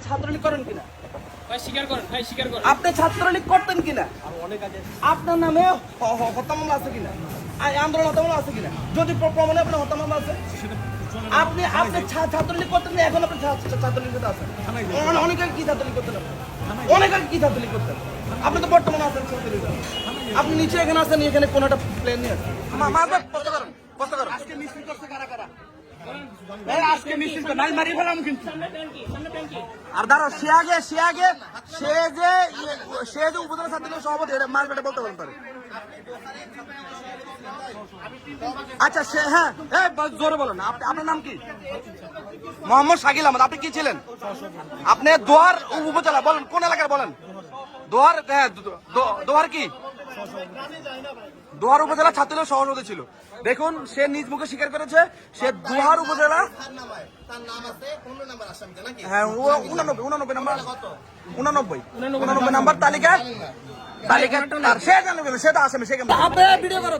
ছাত্রলীগ করেন কিনা? ভাই স্বীকার করেন, ভাই স্বীকার করেন। আপনি ছাত্রলীগ করতেন কিনা? আপনার নামে হত্যা মামলা আছে কিনা? আন্দোলন হত্যা মামলা আছে কিনা? যদি প্রমাণে আপনার হত্যা মামলা আছে, আপনি ছাত্রলীগ করতেন না, এখন আপনি ছাত্রলীগ আছেন। অনেক আগে কি ছাত্রলীগ করতেন? অনেক আগে কি ছাত্রলীগ করতেন? আপনি তো বর্তমানে আছেন ছাত্রলীগ। আপনি নিচে এখানে আছেন, এখানে কোন একটা প্লেন নিয়ে আছেন। আজকে মিছিল করছে কারা কারা? আজকে মিছিল করে নাই মারি ফেলাম কিন্তু। আর দাঁড়াও, সে যে উপজেলা ছাত্রলীগের সভাপতি, এটা মারবে, এটা বলতে পারে। আচ্ছা সে, হ্যাঁ জোরে বলেন, আপনার নাম কি? মোহাম্মদ শাকিল আহমদ। আপনি কি ছিলেন? আপনি দোহার উপজেলা, বলেন কোন এলাকার বলেন? দোহার, হ্যাঁ দোহার কি? দোহার উপজেলা ছাত্রলীগের সভাপতি ছিল। দেখুন, সে নিজ মুখে স্বীকার করেছে সে দোহার উপজেলা, হ্যাঁ 89 নাম্বার তালিকা সে জানবে, সেটা আসে সে ভিডিও করো।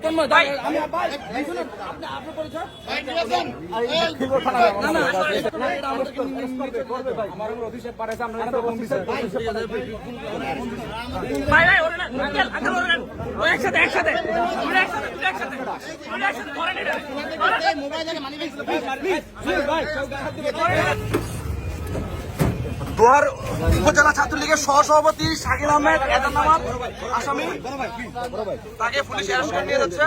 দোহার উপজেলা ছাত্রলীগের সহসভাপতি শাকিল আহমেদ আসামি, তাকে পুলিশ অ্যারেস্ট করে নিয়ে যাচ্ছে।